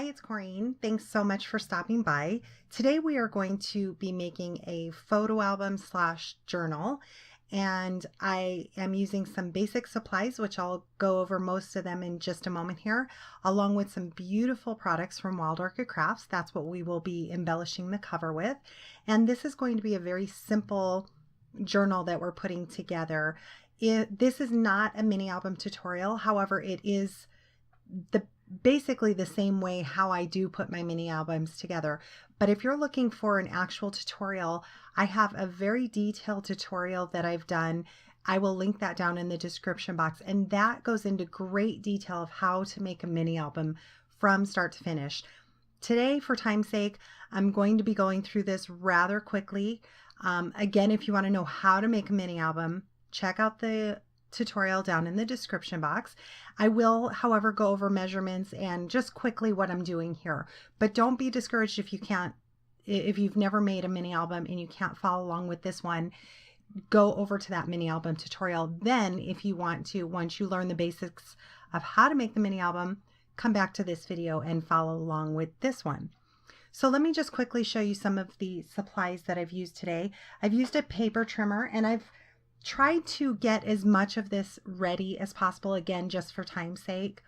Hi, it's Corene. Thanks so much for stopping by. Today we are going to be making a photo album slash journal, and I am using some basic supplies, which I'll go over most of them in just a moment here, along with some beautiful products from Wild Orchid Crafts. That's what we will be embellishing the cover with. And this is going to be a very simple journal that we're putting together. This is not a mini album tutorial. However, it is basically the same way how I do put my mini albums together. But if you're looking for an actual tutorial, I have a very detailed tutorial that I've done. I will link that down in the description box, and that goes into great detail of how to make a mini album from start to finish. Today, for time's sake, I'm going to be going through this rather quickly. Again, if you want to know how to make a mini album, check out the tutorial down in the description box. I will, however, go over measurements and just quickly what I'm doing here. But don't be discouraged if you've never made a mini album and you can't follow along with this one. Go over to that mini album tutorial. Then, if you want to, once you learn the basics of how to make the mini album, come back to this video and follow along with this one. So let me just quickly show you some of the supplies that I've used today. I've used a paper trimmer, and I've tried to get as much of this ready as possible, again, just for time's sake.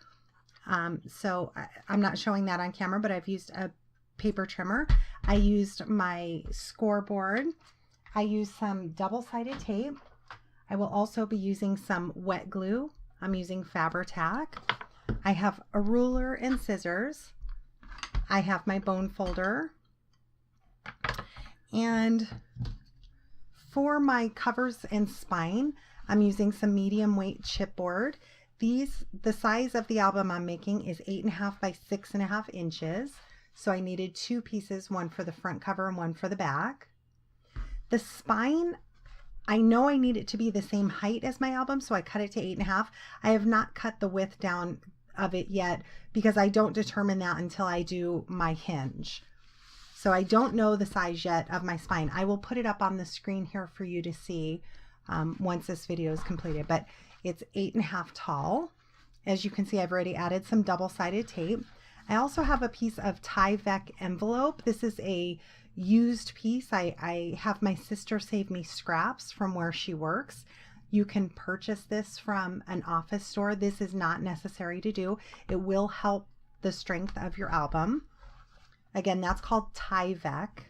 So I'm not showing that on camera, but I've used a paper trimmer. I used my scoreboard. I used some double-sided tape. I will also be using some wet glue. I'm using Fabri-Tac. I have a ruler and scissors. I have my bone folder. And for my covers and spine, I'm using some medium weight chipboard. The size of the album I'm making is 8.5 by 6.5 inches. So I needed two pieces, one for the front cover and one for the back. The spine, I know I need it to be the same height as my album, so I cut it to 8.5. I have not cut the width down of it yet because I don't determine that until I do my hinge. So I don't know the size yet of my spine. I will put it up on the screen here for you to see once this video is completed, but it's 8.5 tall. As you can see, I've already added some double-sided tape. I also have a piece of Tyvek envelope. This is a used piece. I have my sister save me scraps from where she works. You can purchase this from an office store. This is not necessary to do. It will help the strength of your album. Again, that's called Tyvek.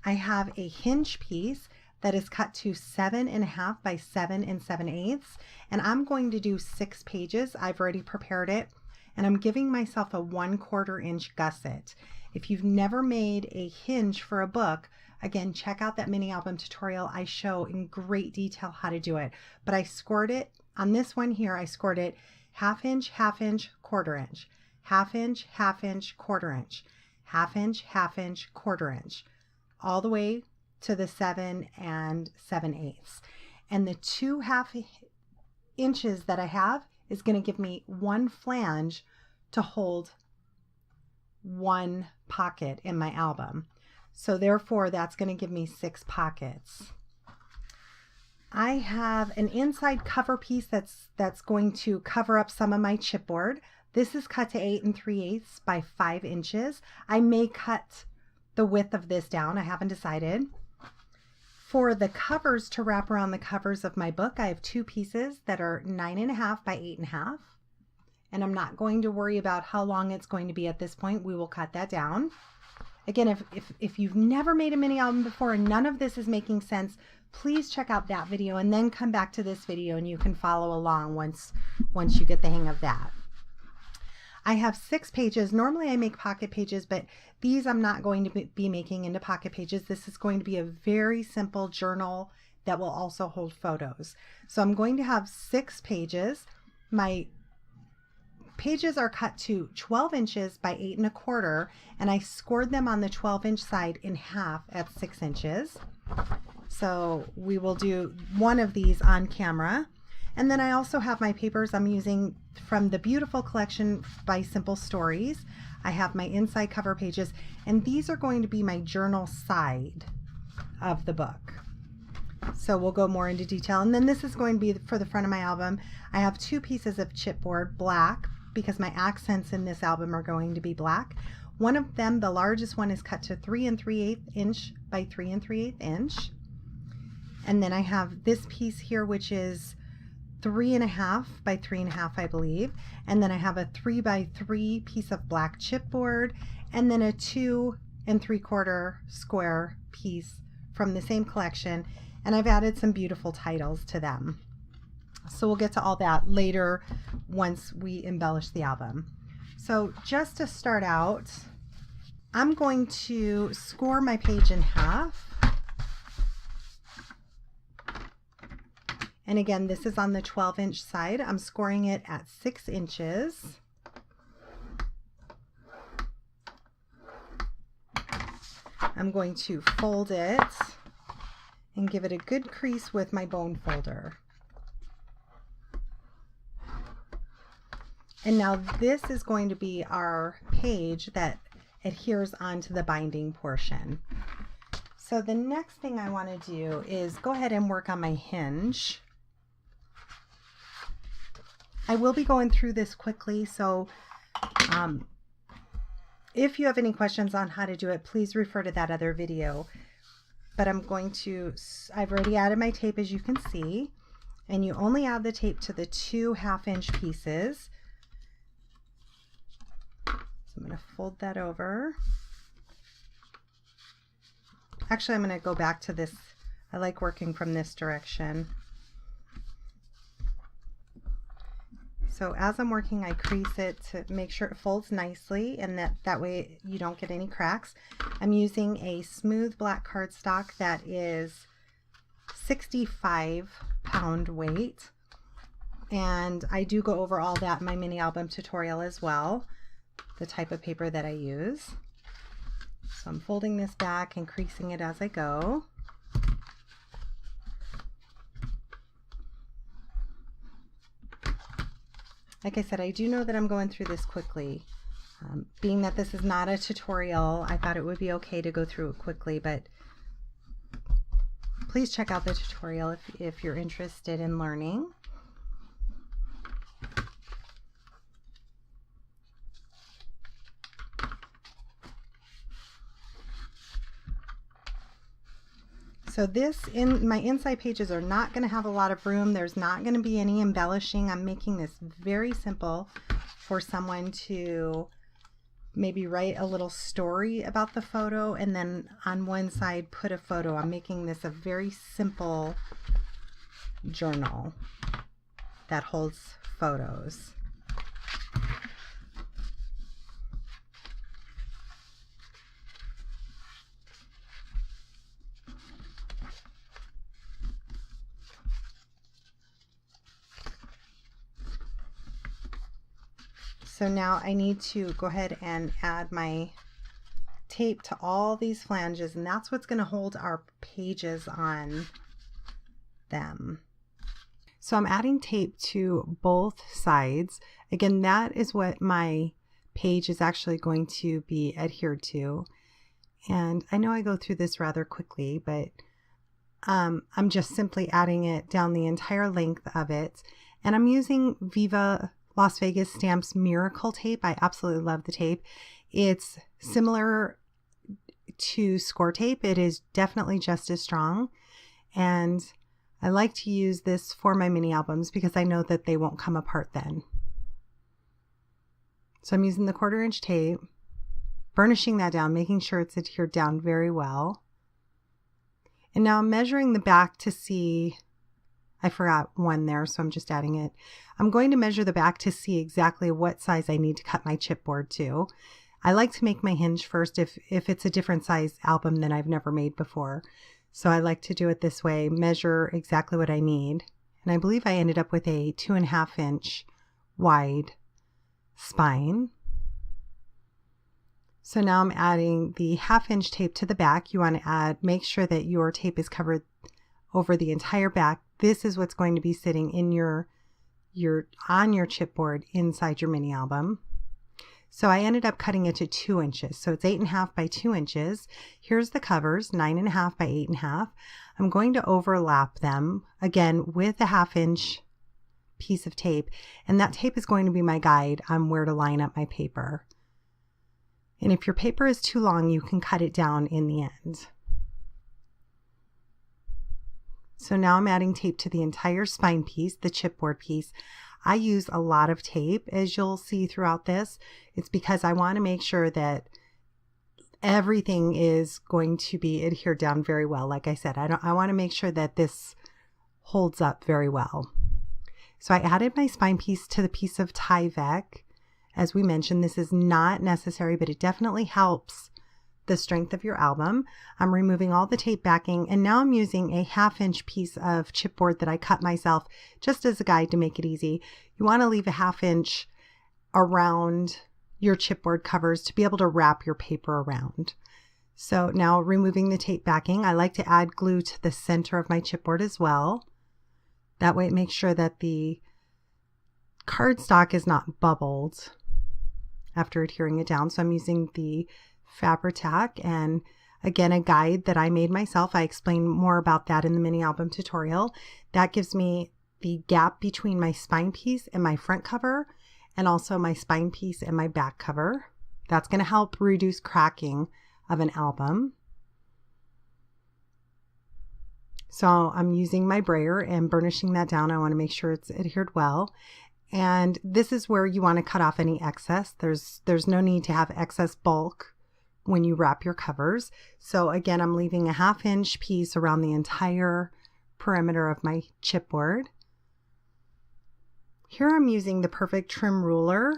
I have a hinge piece that is cut to 7.5 by 7 7/8, and I'm going to do 6 pages. I've already prepared it, and I'm giving myself a 1/4 inch gusset. If you've never made a hinge for a book, again, check out that mini album tutorial. I show in great detail how to do it. But I scored it, on this one here, I scored it 1/2 inch, 1/2 inch, 1/4 inch, 1/2 inch, 1/2 inch, 1/4 inch, 1/2 inch, 1/2 inch, 1/4 inch, all the way to the 7 7/8. And the 2.5 inches that I have is going to give me one flange to hold one pocket in my album. So therefore, that's going to give me 6 pockets. I have an inside cover piece that's going to cover up some of my chipboard. This is cut to 8 3/8 by 5 inches. I may cut the width of this down. I haven't decided. For the covers to wrap around the covers of my book, I have 2 pieces that are 9.5 by 8.5. And I'm not going to worry about how long it's going to be at this point. We will cut that down. Again, if you've never made a mini album before and none of this is making sense, please check out that video and then come back to this video and you can follow along once you get the hang of that. I have 6 pages. Normally I make pocket pages, but these I'm not going to be making into pocket pages. This is going to be a very simple journal that will also hold photos. So I'm going to have 6 pages. My pages are cut to 12 inches by 8 1/4, and I scored them on the 12-inch side in half at 6 inches. So we will do one of these on camera. And then I also have my papers I'm using from the beautiful collection by Simple Stories. I have my inside cover pages, and these are going to be my journal side of the book. So we'll go more into detail. And then this is going to be for the front of my album. I have 2 pieces of chipboard, black, because my accents in this album are going to be black. One of them, the largest one, is cut to 3 3/8 inch by 3 3/8 inch. And then I have this piece here, which is 3.5 by 3.5, I believe. And then I have a 3 by 3 piece of black chipboard, and then a 2 3/4 square piece from the same collection. And I've added some beautiful titles to them. So we'll get to all that later once we embellish the album. So just to start out, I'm going to score my page in half. And again, this is on the 12-inch side. I'm scoring it at 6 inches. I'm going to fold it and give it a good crease with my bone folder. And now this is going to be our page that adheres onto the binding portion. So the next thing I want to do is go ahead and work on my hinge. I will be going through this quickly, so if you have any questions on how to do it, please refer to that other video. But I've already added my tape, as you can see, and you only add the tape to the 2 1/2-inch pieces. So I'm going to fold that over. Actually, I'm going to go back to this. I like working from this direction. So as I'm working, I crease it to make sure it folds nicely, and that way you don't get any cracks. I'm using a smooth black cardstock that is 65 pound weight, and I do go over all that in my mini album tutorial as well, the type of paper that I use. So I'm folding this back and creasing it as I go. Like I said, I do know that I'm going through this quickly. Being that this is not a tutorial, I thought it would be okay to go through it quickly, but please check out the tutorial if you're interested in learning. So my inside pages are not going to have a lot of room. There's not going to be any embellishing. I'm making this very simple for someone to maybe write a little story about the photo, and then on one side put a photo. I'm making this a very simple journal that holds photos. So now I need to go ahead and add my tape to all these flanges, and that's what's going to hold our pages on them. So I'm adding tape to both sides. Again, that is what my page is actually going to be adhered to. And I know I go through this rather quickly, but I'm just simply adding it down the entire length of it. And I'm using Viva Las Vegas Stamps Miracle tape. I absolutely love the tape. It's similar to score tape. It is definitely just as strong, and I like to use this for my mini albums because I know that they won't come apart then. So I'm using the 1/4-inch tape, burnishing that down, making sure it's adhered down very well. And now I'm measuring the back to see, I forgot one there, so I'm just adding it. I'm going to measure the back to see exactly what size I need to cut my chipboard to. I like to make my hinge first if it's a different size album than I've never made before. So I like to do it this way, measure exactly what I need. And I believe I ended up with a 2.5-inch wide spine. So now I'm adding the 1/2-inch tape to the back. You want to make sure that your tape is covered over the entire back. This is what's going to be sitting in on your chipboard inside your mini album. So I ended up cutting it to 2 inches. So it's 8.5 by 2 inches. Here's the covers, 9.5 by 8.5. I'm going to overlap them again with a 1/2-inch piece of tape, and that tape is going to be my guide on where to line up my paper. And if your paper is too long, you can cut it down in the end. So now I'm adding tape to the entire spine piece, the chipboard piece. I use a lot of tape, as you'll see throughout this. It's because I want to make sure that everything is going to be adhered down very well. Like I said, I want to make sure that this holds up very well. So I added my spine piece to the piece of Tyvek. As we mentioned, this is not necessary, but it definitely helps the strength of your album. I'm removing all the tape backing, and now I'm using a 1/2-inch piece of chipboard that I cut myself just as a guide to make it easy. You want to leave a 1/2 inch around your chipboard covers to be able to wrap your paper around. So now removing the tape backing, I like to add glue to the center of my chipboard as well. That way it makes sure that the cardstock is not bubbled after adhering it down. So I'm using the Fabri-Tac, and again, a guide that I made myself. I explain more about that in the mini album tutorial. That gives me the gap between my spine piece and my front cover, and also my spine piece and my back cover. That's going to help reduce cracking of an album. So I'm using my brayer and burnishing that down. I want to make sure it's adhered well. And this is where you want to cut off any excess. There's no need to have excess bulk when you wrap your covers. So again, I'm leaving a 1/2 inch piece around the entire perimeter of my chipboard. Here I'm using the Perfect Trim Ruler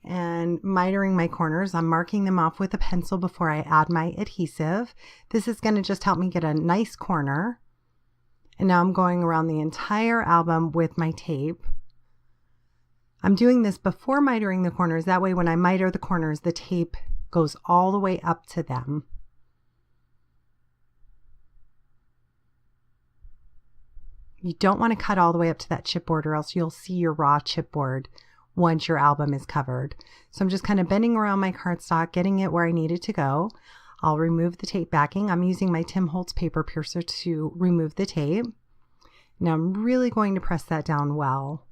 and mitering my corners. I'm marking them off with a pencil before I add my adhesive. This is going to just help me get a nice corner. And now I'm going around the entire album with my tape. I'm doing this before mitering the corners. That way when I miter the corners, the tape goes all the way up to them. You don't want to cut all the way up to that chipboard, or else you'll see your raw chipboard once your album is covered. So I'm just kind of bending around my cardstock, getting it where I need it to go. I'll remove the tape backing. I'm using my Tim Holtz paper piercer to remove the tape. Now I'm really going to press that down well,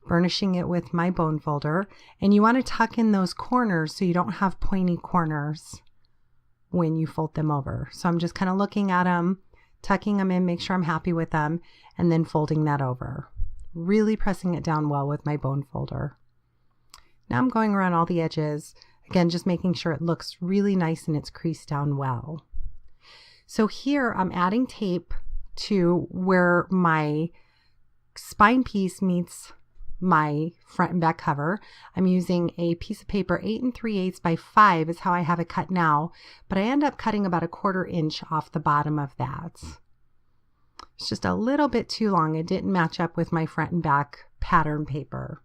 burnishing it with my bone folder. And you want to tuck in those corners so you don't have pointy corners when you fold them over. So I'm just kind of looking at them, tucking them in, make sure I'm happy with them, and then folding that over. Really pressing it down well with my bone folder. Now I'm going around all the edges, again, just making sure it looks really nice and it's creased down well. So here I'm adding tape to where my spine piece meets my front and back cover. I'm using a piece of paper 8 3/8 by 5 is how I have it cut now, but I end up cutting about 1/4 inch off the bottom of that. It's just a little bit too long. It didn't match up with my front and back pattern paper.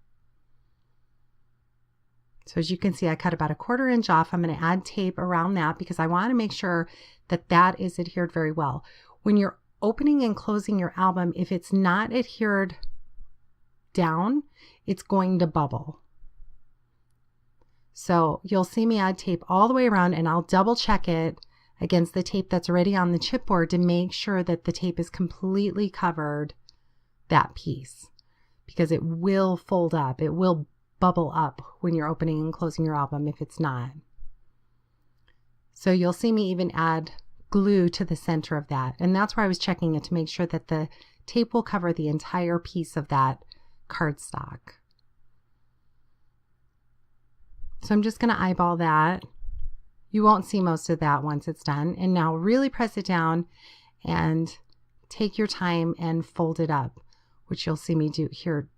So as you can see, I cut about 1/4 inch off. I'm going to add tape around that because I want to make sure that that is adhered very well. When you're opening and closing your album, if it's not adhered down, it's going to bubble. So you'll see me add tape all the way around, and I'll double check it against the tape that's already on the chipboard to make sure that the tape is completely covered that piece, because it will fold up. It will bubble up when you're opening and closing your album if it's not. So you'll see me even add glue to the center of that, and that's where I was checking it to make sure that the tape will cover the entire piece of that cardstock. So I'm just going to eyeball that. You won't see most of that once it's done. And now really press it down and take your time and fold it up, which you'll see me do here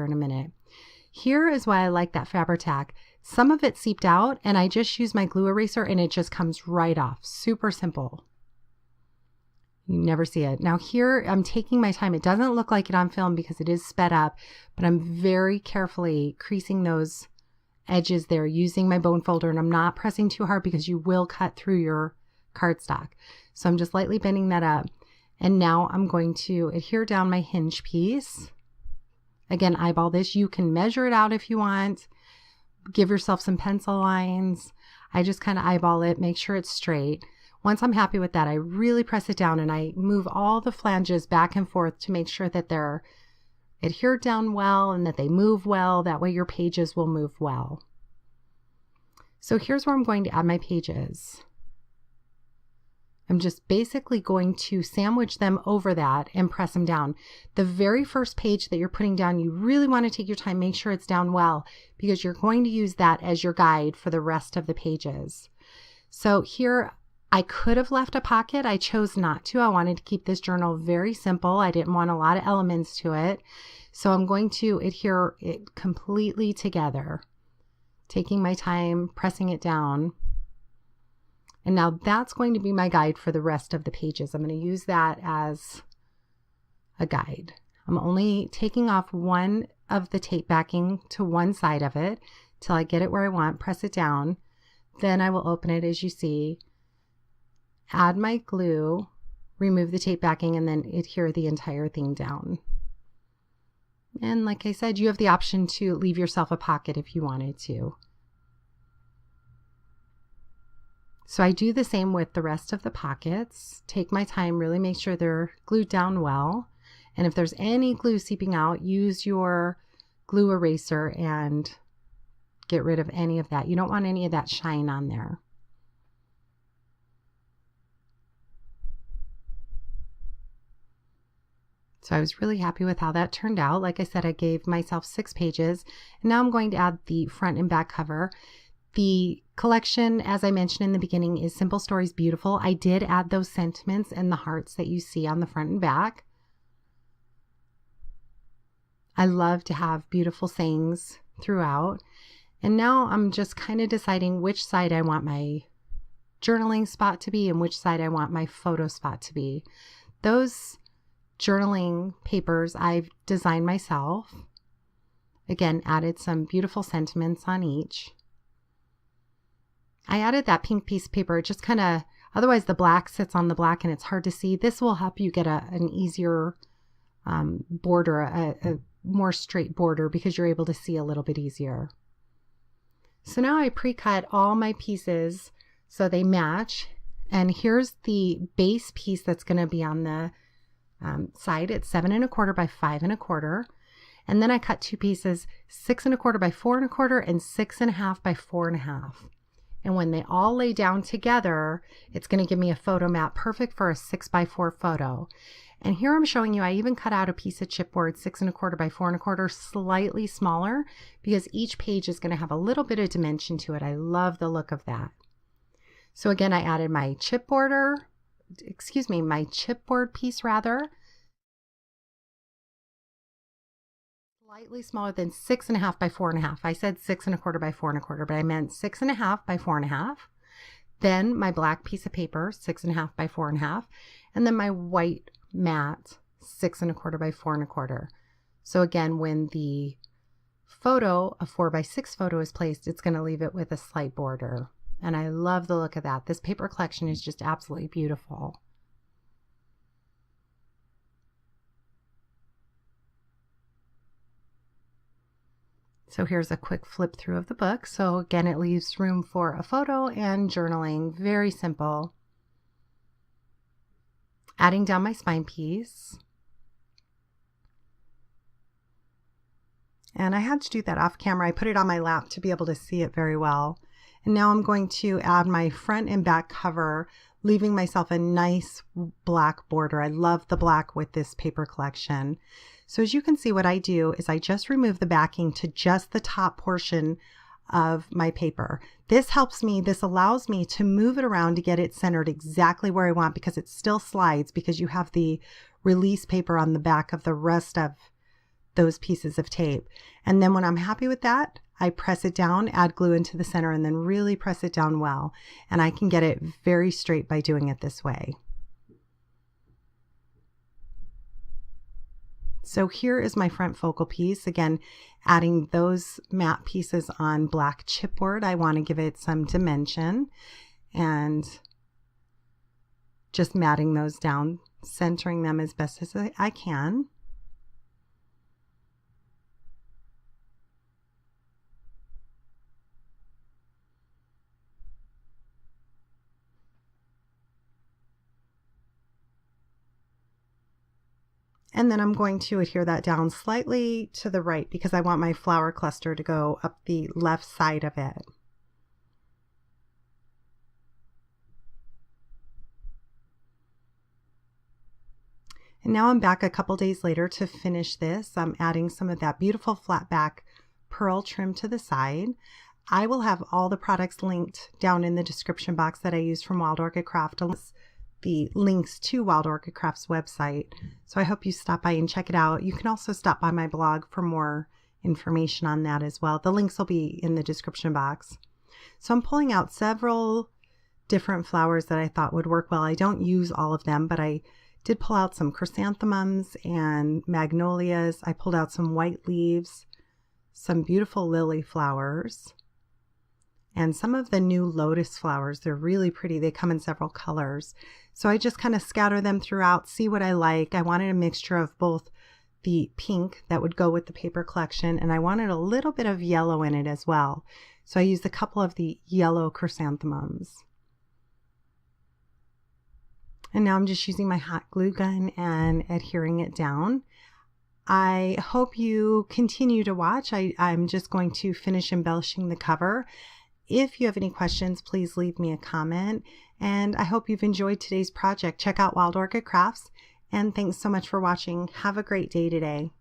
in a minute. Here is why I like that Fabri-Tac. Some of it seeped out, and I just use my glue eraser and it just comes right off. Super simple. You never see it. Now here I'm taking my time. It doesn't look like it on film because it is sped up, but I'm very carefully creasing those edges there using my bone folder, and I'm not pressing too hard because you will cut through your cardstock. So I'm just lightly bending that up. And now I'm going to adhere down my hinge piece. Again, eyeball this. You can measure it out if you want. Give yourself some pencil lines. I just kind of eyeball it, make sure it's straight. Once I'm happy with that, I really press it down and I move all the flanges back and forth to make sure that they're adhered down well and that they move well. That way your pages will move well. So here's where I'm going to add my pages. I'm just basically going to sandwich them over that and press them down. The very first page that you're putting down, you really want to take your time, make sure it's down well, because you're going to use that as your guide for the rest of the pages. So here, I could have left a pocket. I chose not to. I wanted to keep this journal very simple. I didn't want a lot of elements to it. So I'm going to adhere it completely together, taking my time, pressing it down. And now that's going to be my guide for the rest of the pages. I'm going to use that as a guide. I'm only taking off one of the tape backing to one side of it till I get it where I want, press it down. Then I will open it as you see, add my glue, remove the tape backing, and then adhere the entire thing down. And like I said, you have the option to leave yourself a pocket if you wanted to. So I do the same with the rest of the pockets. Take my time, really make sure they're glued down well. And if there's any glue seeping out, use your glue eraser and get rid of any of that. You don't want any of that shine on there. So I was really happy with how that turned out. Like I said, I gave myself 6 pages. And now I'm going to add the front and back cover. The collection, as I mentioned in the beginning, is Simple Stories Beautiful. I did add those sentiments and the hearts that you see on the front and back. I love to have beautiful sayings throughout. And now I'm just kind of deciding which side I want my journaling spot to be and which side I want my photo spot to be. Those journaling papers I've designed myself. Again, added some beautiful sentiments on each. I added that pink piece of paper. It just kind of, otherwise the black sits on the black and it's hard to see. This will help you get an easier border, a more straight border, because you're able to see a little bit easier. So now I pre-cut all my pieces so they match. And here's the base piece that's going to be on the side. It's 7 1/4 by 5 1/4. And then I cut 2 pieces, 6 1/4 by 4 1/4 and 6 1/2 by 4 1/2. And when they all lay down together, it's going to give me a photo mat perfect for a 6 by 4 photo. And here I'm showing you, I even cut out a piece of chipboard 6 1/4 by 4 1/4, slightly smaller, because each page is going to have a little bit of dimension to it. I love the look of that. So again, I added my chipboard piece rather. Slightly smaller than 6 1/2 by 4 1/2. I said 6 1/4 by 4 1/4, but I meant 6 1/2 by 4 1/2. Then my black piece of paper, 6 1/2 by 4 1/2, and then my white mat, 6 1/4 by 4 1/4. So again, when the photo, a 4 by 6 photo is placed, it's going to leave it with a slight border. And I love the look of that. This paper collection is just absolutely beautiful. So here's a quick flip through of the book. So again, it leaves room for a photo and journaling. Very simple. Adding down my spine piece. And I had to do that off camera. I put it on my lap to be able to see it very well. And now I'm going to add my front and back cover, leaving myself a nice black border. I love the black with this paper collection. So as you can see, what I do is I just remove the backing to just the top portion of my paper. This helps me, this allows me to move it around to get it centered exactly where I want, because it still slides because you have the release paper on the back of the rest of those pieces of tape. And then when I'm happy with that, I press it down, add glue into the center, and then really press it down well. And I can get it very straight by doing it this way. So here is my front focal piece. Again, adding those matte pieces on black chipboard. I want to give it some dimension and just matting those down, centering them as best as I can. And then I'm going to adhere that down slightly to the right because I want my flower cluster to go up the left side of it. And now I'm back a couple days later to finish this. I'm adding some of that beautiful flat back pearl trim to the side. I will have all the products linked down in the description box that I use from Wild Orchid Craft, the links to Wild Orchid Craft's website. So I hope you stop by and check it out. You can also stop by my blog for more information on that as well. The links will be in the description box. So I'm pulling out several different flowers that I thought would work well. I don't use all of them, but I did pull out some chrysanthemums and magnolias. I pulled out some white leaves, some beautiful lily flowers, and some of the new lotus flowers. They're really pretty. They come in several colors. So I just kind of scatter them throughout, see what I like. I wanted a mixture of both the pink that would go with the paper collection, and I wanted a little bit of yellow in it as well. So I used a couple of the yellow chrysanthemums. And now I'm just using my hot glue gun and adhering it down. I hope you continue to watch. I'm just going to finish embellishing the cover. If you have any questions, please leave me a comment. And I hope you've enjoyed today's project. Check out Wild Orchid Crafts. And thanks so much for watching. Have a great day today.